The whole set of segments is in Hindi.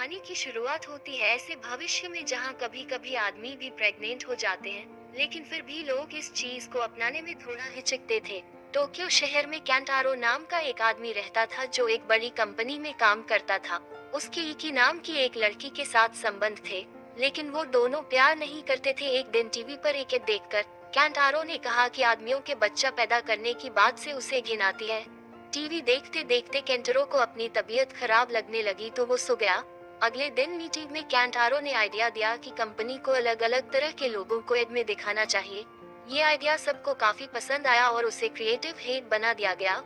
कहानी की शुरुआत होती है ऐसे भविष्य में जहां कभी कभी आदमी भी प्रेग्नेंट हो जाते हैं, लेकिन फिर भी लोग इस चीज को अपनाने में थोड़ा हिचकते थे। टोक्यो शहर में कैंटारो नाम का एक आदमी रहता था जो एक बड़ी कंपनी में काम करता था। उसकी इकी नाम की एक लड़की के साथ संबंध थे, लेकिन वो दोनों प्यार नहीं करते थे। एक दिन टीवी पर एक ऐड देखकर कैंटारो ने कहा कि आदमियों के बच्चा पैदा करने की बात से उसे घिन आती है। टीवी देखते देखते कैंटारो को अपनी तबीयत खराब लगने लगी तो वो सो गया। अगले दिन मीटिंग में कैंटारो ने आइडिया दिया कि कंपनी को अलग अलग तरह के लोगों को एड में दिखाना चाहिए। ये आइडिया सबको काफी पसंद आया और उसे क्रिएटिव हेड बना दिया गया।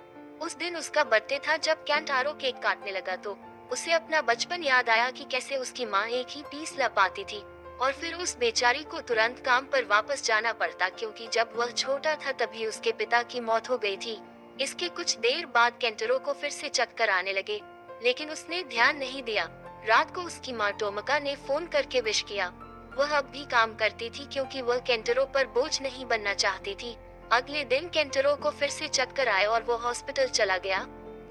उस दिन उसका बर्थडे था। जब कैंटारो केक काटने लगा तो उसे अपना बचपन याद आया कि कैसे उसकी माँ एक ही पीस ला पाती थी और फिर उस बेचारी को तुरंत काम पर वापस जाना पड़ता, क्योंकि जब वह छोटा था तभी उसके पिता की मौत हो गई थी। इसके कुछ देर बाद कैंटारो को फिर से चक्कर आने लगे, लेकिन उसने ध्यान नहीं दिया। रात को उसकी माँ टोमका ने फोन करके विश किया। वह अब भी काम करती थी क्योंकि वह कैंटारो पर बोझ नहीं बनना चाहती थी। अगले दिन कैंटारो को फिर से चक्कर आए और वो हॉस्पिटल चला गया।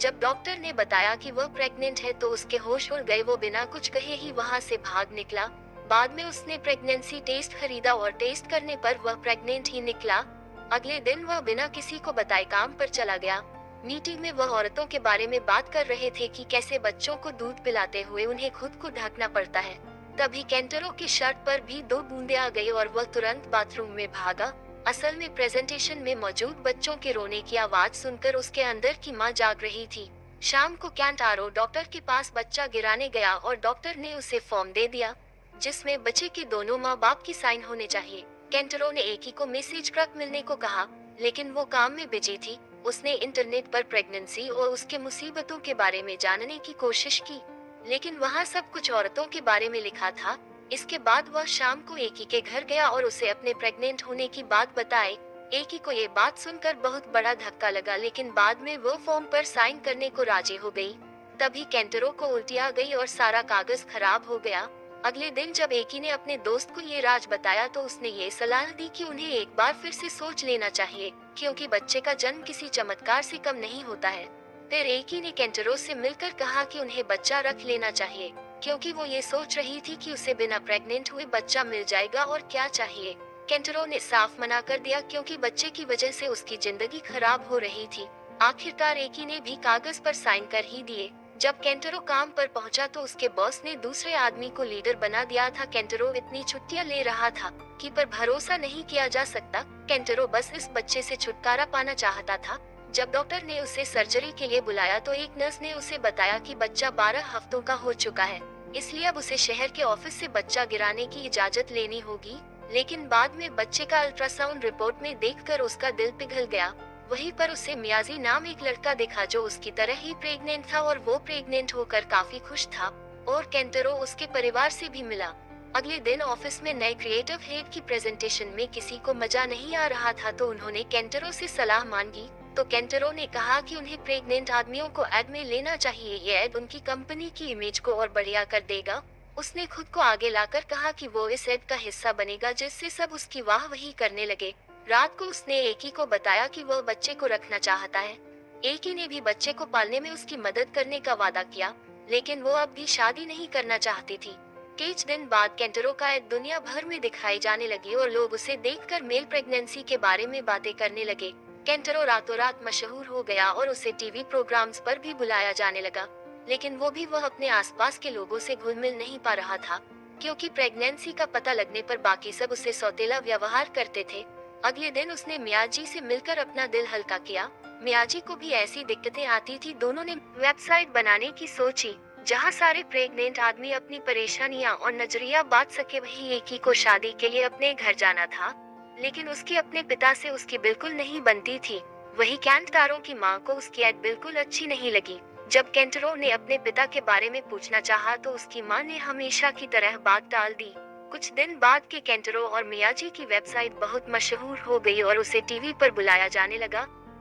जब डॉक्टर ने बताया कि वह प्रेग्नेंट है तो उसके होश उड़ गए। वो बिना कुछ कहे ही वहाँ से भाग निकला। बाद में उसने प्रेगनेंसी टेस्ट खरीदा और टेस्ट करने पर वह प्रेग्नेंट ही निकला। अगले दिन वह बिना किसी को बताए काम पर चला गया। मीटिंग में वह औरतों के बारे में बात कर रहे थे कि कैसे बच्चों को दूध पिलाते हुए उन्हें खुद को ढकना पड़ता है। तभी कैंटारो की शर्ट पर भी 2 बूंदें आ गई और वह तुरंत बाथरूम में भागा। असल में प्रेजेंटेशन में मौजूद बच्चों के रोने की आवाज सुनकर उसके अंदर की मां जाग रही थी। शाम को कैंटारो डॉक्टर के पास बच्चा गिराने गया और डॉक्टर ने उसे फॉर्म दे दिया जिसमें बच्चे के दोनों माँ बाप की साइन होने चाहिए। कैंटारो ने एकी को मैसेज ट्रक मिलने को कहा, लेकिन वो काम में बिजी थी। उसने इंटरनेट पर प्रेगनेंसी और उसके मुसीबतों के बारे में जानने की कोशिश की, लेकिन वहाँ सब कुछ औरतों के बारे में लिखा था। इसके बाद वह शाम को एकी के घर गया और उसे अपने प्रेग्नेंट होने की बात बताई। एकी को ये बात सुनकर बहुत बड़ा धक्का लगा, लेकिन बाद में वो फॉर्म पर साइन करने को राजी हो गई। तभी कैंटारो को उल्टी आ गई और सारा कागज खराब हो गया। अगले दिन जब एकी ने अपने दोस्त को ये राज बताया तो उसने ये सलाह दी कि उन्हें एक बार फिर से सोच लेना चाहिए, क्योंकि बच्चे का जन्म किसी चमत्कार से कम नहीं होता है। फिर एकी ने कैंटारो से मिलकर कहा कि उन्हें बच्चा रख लेना चाहिए, क्योंकि वो ये सोच रही थी कि उसे बिना प्रेग्नेंट हुए बच्चा मिल जाएगा और क्या चाहिए। कैंटारो ने साफ मना कर दिया, क्योंकि बच्चे की वजह से उसकी जिंदगी खराब हो रही थी। आखिरकार एकी ने भी कागज पर साइन कर ही दिए। जब कैंटारो काम पर पहुंचा तो उसके बॉस ने दूसरे आदमी को लीडर बना दिया था। कैंटारो इतनी छुट्टियां ले रहा था कि पर भरोसा नहीं किया जा सकता। कैंटारो बस इस बच्चे से छुटकारा पाना चाहता था। जब डॉक्टर ने उसे सर्जरी के लिए बुलाया तो एक नर्स ने उसे बताया कि बच्चा 12 हफ्तों का हो चुका है, इसलिए अब उसे शहर के ऑफिस से बच्चा गिराने की इजाजत लेनी होगी। लेकिन बाद में बच्चे का अल्ट्रासाउंड रिपोर्ट में देखकर उसका दिल पिघल गया। वहीं पर उसे मियाजी नाम एक लड़का दिखा जो उसकी तरह ही प्रेग्नेंट था और वो प्रेग्नेंट होकर काफी खुश था। और कैंटारो उसके परिवार से भी मिला। अगले दिन ऑफिस में नए क्रिएटिव हेड की प्रेजेंटेशन में किसी को मजा नहीं आ रहा था तो उन्होंने कैंटारो से सलाह मांगी। तो कैंटारो ने कहा कि उन्हें प्रेग्नेंट आदमियों को एड में लेना चाहिए। ये एड उनकी कंपनी की इमेज को और बढ़िया कर देगा। उसने खुद को आगे लाकर कहा कि वो इस एड का हिस्सा बनेगा, जिससे सब उसकी वाहवाही करने लगे। रात को उसने एकी को बताया कि वह बच्चे को रखना चाहता है। एकी ने भी बच्चे को पालने में उसकी मदद करने का वादा किया, लेकिन वो अब भी शादी नहीं करना चाहती थी। कुछ दिन बाद कैंटारो का एड दुनिया भर में दिखाई जाने लगी और लोग उसे देखकर मेल प्रेगनेंसी के बारे में बातें करने लगे। कैंटारो रातों रात मशहूर हो गया और उसे टीवी प्रोग्राम्स पर भी बुलाया जाने लगा, लेकिन वो भी वह अपने आसपास के लोगों से घुल मिल नहीं पा रहा था, क्योंकि प्रेगनेंसी का पता लगने पर बाकी सब उसे सौतेला व्यवहार करते थे। अगले दिन उसने मियाजी से मिलकर अपना दिल हल्का किया। मियाजी को भी ऐसी दिक्कतें आती थी। दोनों ने वेबसाइट बनाने की सोची जहां सारे प्रेग्नेंट आदमी अपनी परेशानियां और नजरिया बांट सके। वही एकी को शादी के लिए अपने घर जाना था, लेकिन उसकी अपने पिता से उसकी बिल्कुल नहीं बनती थी। वही कैंटारो की माँ को उसकी एड बिल्कुल अच्छी नहीं लगी। जब कैंटारो ने अपने पिता के बारे में पूछना चाहा तो उसकी माँ ने हमेशा की तरह बात टाल दी। कुछ दिन बाद के कैंटारो और मियाजी की वेबसाइट बहुत मशहूर हो गई और उसे टीवी पर बुलाया जाने लगा।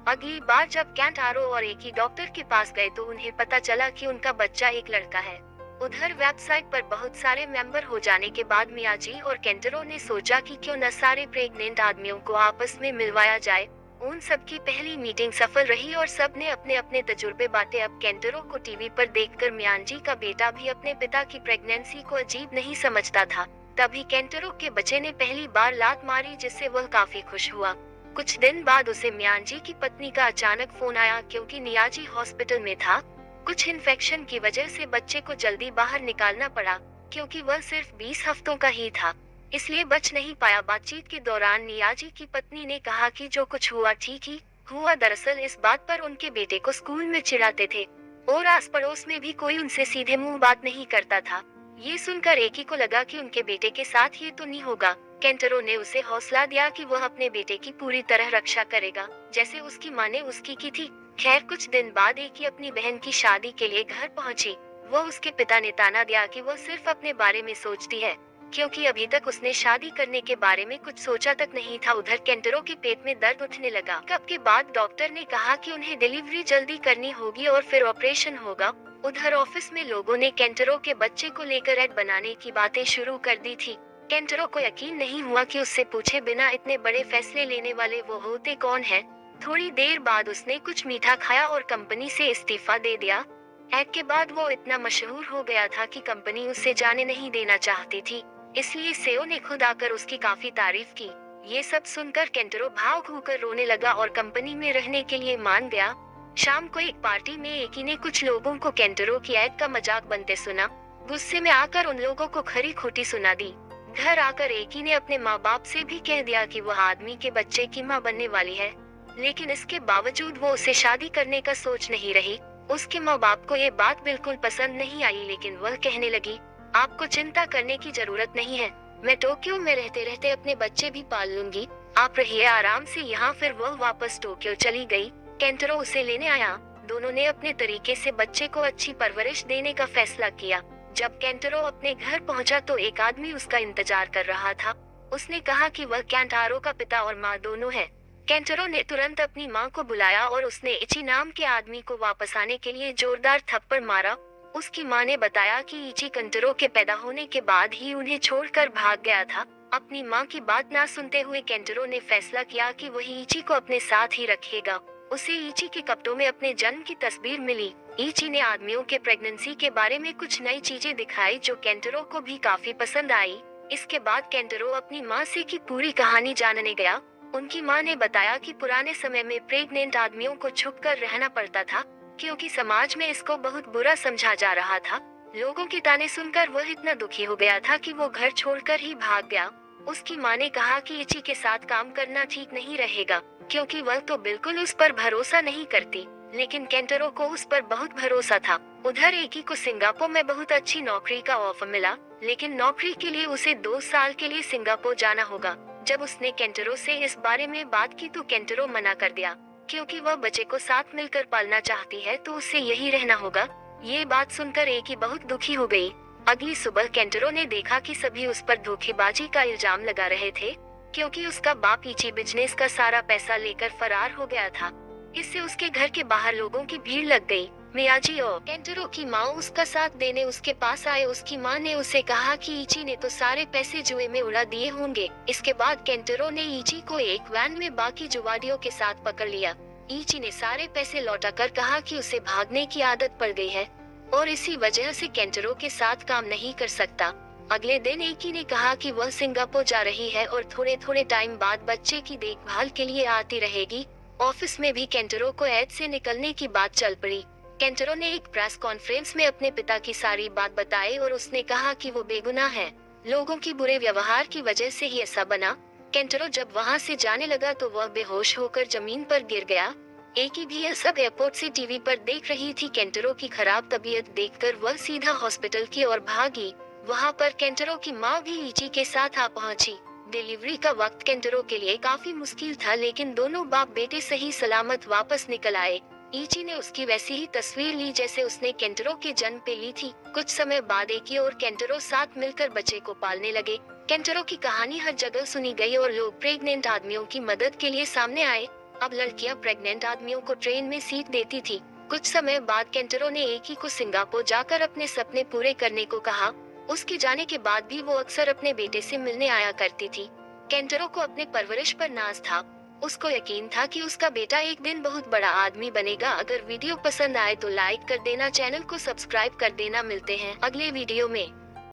अगली बार जब कैंटारो और एकी डॉक्टर के पास गए तो उन्हें पता चला कि उनका बच्चा एक लड़का है। उधर वेबसाइट पर बहुत सारे मेंबर हो जाने के बाद मियाजी और कैंटारो ने सोचा कि क्यों न सारे प्रेग्नेंट आदमियों को आपस में मिलवाया जाए। उन सबकी पहली मीटिंग सफल रही और सबने अपने अपने तजुर्बे बांटे। अब केंटरो को टीवी पर देखकर मियांजी का बेटा भी अपने पिता की प्रेगनेंसी को अजीब नहीं समझता था। तभी केंटरो के बच्चे ने पहली बार लात मारी, जिससे वह काफी खुश हुआ। कुछ दिन बाद उसे मियांजी की पत्नी का अचानक फोन आया, क्योंकि नियाजी हॉस्पिटल में था। कुछ इन्फेक्शन की वजह से बच्चे को जल्दी बाहर निकालना पड़ा, क्योंकि वह सिर्फ 20 हफ्तों का ही था, इसलिए बच नहीं पाया। बातचीत के दौरान नियाजी की पत्नी ने कहा कि जो कुछ हुआ ठीक ही हुआ। दरअसल इस बात पर उनके बेटे को स्कूल में चिढ़ाते थे और आस पड़ोस में भी कोई उनसे सीधे मुंह बात नहीं करता था। ये सुनकर एकी को लगा कि उनके बेटे के साथ ये तो नहीं होगा। केंटरो ने उसे हौसला दिया कि वह अपने बेटे की पूरी तरह रक्षा करेगा, जैसे उसकी माँ ने उसकी की थी। खैर, कुछ दिन बाद एकी अपनी बहन की शादी के लिए घर पहुंची। वह उसके पिता ने ताना दिया कि वह सिर्फ अपने बारे में सोचती है, क्योंकि अभी तक उसने शादी करने के बारे में कुछ सोचा तक नहीं था। उधर केंटरो के पेट में दर्द उठने लगा। कब के बाद डॉक्टर ने कहा कि उन्हें डिलीवरी जल्दी करनी होगी और फिर ऑपरेशन होगा। उधर ऑफिस में लोगों ने केंटरो के बच्चे को लेकर ऐड बनाने की बातें शुरू कर दी थी। केंटरो को यकीन नहीं हुआ कि उससे पूछे बिना इतने बड़े फैसले लेने वाले वो होते कौन है। थोड़ी देर बाद उसने कुछ मीठा खाया और कंपनी से इस्तीफा दे दिया। ऐड के बाद वो इतना मशहूर हो गया था कि कंपनी उसे जाने नहीं देना चाहती थी, इसलिए सीईओ ने खुद आकर उसकी काफी तारीफ की। ये सब सुनकर केंटरो भाव होकर रोने लगा और कंपनी में रहने के लिए मान गया। शाम को एक पार्टी में एकी ने कुछ लोगों को केंटरो की ऐड का मजाक बनते सुना। गुस्से में आकर उन लोगों को खरी खोटी सुना दी। घर आकर एकी ने अपने माँ बाप से भी कह दिया कि वह आदमी के बच्चे की माँ बनने वाली है, लेकिन इसके बावजूद वो उसे शादी करने का सोच नहीं रही। उसके माँ बाप को ये बात बिल्कुल पसंद नहीं आई, लेकिन वह कहने लगी, आपको चिंता करने की जरूरत नहीं है, मैं टोक्यो में रहते रहते अपने बच्चे भी पाल लूंगी, आप रहिए आराम से यहाँ। फिर वह वापस टोक्यो चली गई। केंटरो उसे लेने आया। दोनों ने अपने तरीके से बच्चे को अच्छी परवरिश देने का फैसला किया। जब केंटरो अपने घर पहुंचा तो एक आदमी उसका इंतजार कर रहा था। उसने कहा कि वह केंटारो का पिता और माँ दोनों है। केंटरो ने तुरंत अपनी माँ को बुलाया और उसने इची नाम के आदमी को वापस आने के लिए जोरदार थप्पड़ मारा। उसकी माँ ने बताया कि इची केंटरो के पैदा होने के बाद ही उन्हें छोड़कर भाग गया था। अपनी माँ की बात ना सुनते हुए केंटरो ने फैसला किया कि वही इची को अपने साथ ही रखेगा। उसे इची के कपड़ों में अपने जन्म की तस्वीर मिली। इची ने आदमियों के प्रेगनेंसी के बारे में कुछ नई चीजें दिखाई जो केंटरो को भी काफी पसंद आई। इसके बाद केंटरो अपनी माँ से की पूरी कहानी जानने गया। उनकी माँ ने बताया कि पुराने समय में प्रेग्नेंट आदमियों को छुपकर रहना पड़ता था, क्योंकि समाज में इसको बहुत बुरा समझा जा रहा था। लोगों के ताने सुनकर वह इतना दुखी हो गया था कि वो घर छोड़कर ही भाग गया। उसकी माँ ने कहा कि इची के साथ काम करना ठीक नहीं रहेगा, क्योंकि वह तो बिल्कुल उस पर भरोसा नहीं करती, लेकिन केंटरो को उस पर बहुत भरोसा था। उधर एकी को सिंगापुर में बहुत अच्छी नौकरी का ऑफर मिला, लेकिन नौकरी के लिए उसे 2 साल के लिए सिंगापुर जाना होगा। जब उसने केंटरो से इस बारे में बात की तो केंटरो मना कर दिया, क्योंकि वह बच्चे को साथ मिलकर पालना चाहती है तो उसे यही रहना होगा। ये बात सुनकर एकी बहुत दुखी हो गई। अगली सुबह केंटरो ने देखा कि सभी उस पर धोखेबाजी का इल्जाम लगा रहे थे, क्योंकि उसका बाप इची बिजनेस का सारा पैसा लेकर फरार हो गया था। इससे उसके घर के बाहर लोगों की भीड़ लग गई। मियाजी और केंटरो की माँ उसका साथ देने उसके पास आए। उसकी माँ ने उसे कहा कि इची ने तो सारे पैसे जुए में उड़ा दिए होंगे। इसके बाद केंटरो ने इची को एक वैन में बाकी जुआरियों के साथ पकड़ लिया। इची ने सारे पैसे लौटाकर कहा कि उसे भागने की आदत पड़ गई है और इसी वजह से केंटरो के साथ काम नहीं कर सकता। अगले दिन एकी ने कहा कि वह सिंगापुर जा रही है और थोड़े थोड़े टाइम बाद बच्चे की देखभाल के लिए आती रहेगी। ऑफिस में भी केंटरो को ऐड से निकलने की बात चल पड़ी। केंटरो ने एक प्रेस कॉन्फ्रेंस में अपने पिता की सारी बात बताई और उसने कहा कि वो बेगुनाह है। लोगों की बुरे व्यवहार की वजह से ही ऐसा बना। केंटरो जब वहाँ से जाने लगा तो वह बेहोश होकर जमीन पर गिर गया। एकी भी यह सब एयरपोर्ट से टीवी पर देख रही थी। केंटरो की खराब तबीयत देखकर वह सीधा हॉस्पिटल की ओर भागी। वहाँ पर केंटरो की माँ भी इची के साथ आ पहुँची। डिलीवरी का वक्त केंटरो के लिए काफी मुश्किल था, लेकिन दोनों बाप बेटे सही सलामत वापस निकल आए। इची ने उसकी वैसी ही तस्वीर ली जैसे उसने केंटरो के जन्म पे ली थी। कुछ समय बाद एकी और केंटरो साथ मिलकर बच्चे को पालने लगे। केंटरो की कहानी हर जगह सुनी गई और लोग प्रेग्नेंट आदमियों की मदद के लिए सामने आए। अब लड़कियां प्रेग्नेंट आदमियों को ट्रेन में सीट देती थी। कुछ समय बाद केंटरो ने एकी को सिंगापुर जाकर अपने सपने पूरे करने को कहा। उसके जाने के बाद भी वो अक्सर अपने बेटे से मिलने आया करती थी। केंटरो को अपने परवरिश पर नाज था। उसको यकीन था कि उसका बेटा एक दिन बहुत बड़ा आदमी बनेगा। अगर वीडियो पसंद आए तो लाइक कर देना, चैनल को सब्सक्राइब कर देना। मिलते हैं अगले वीडियो में।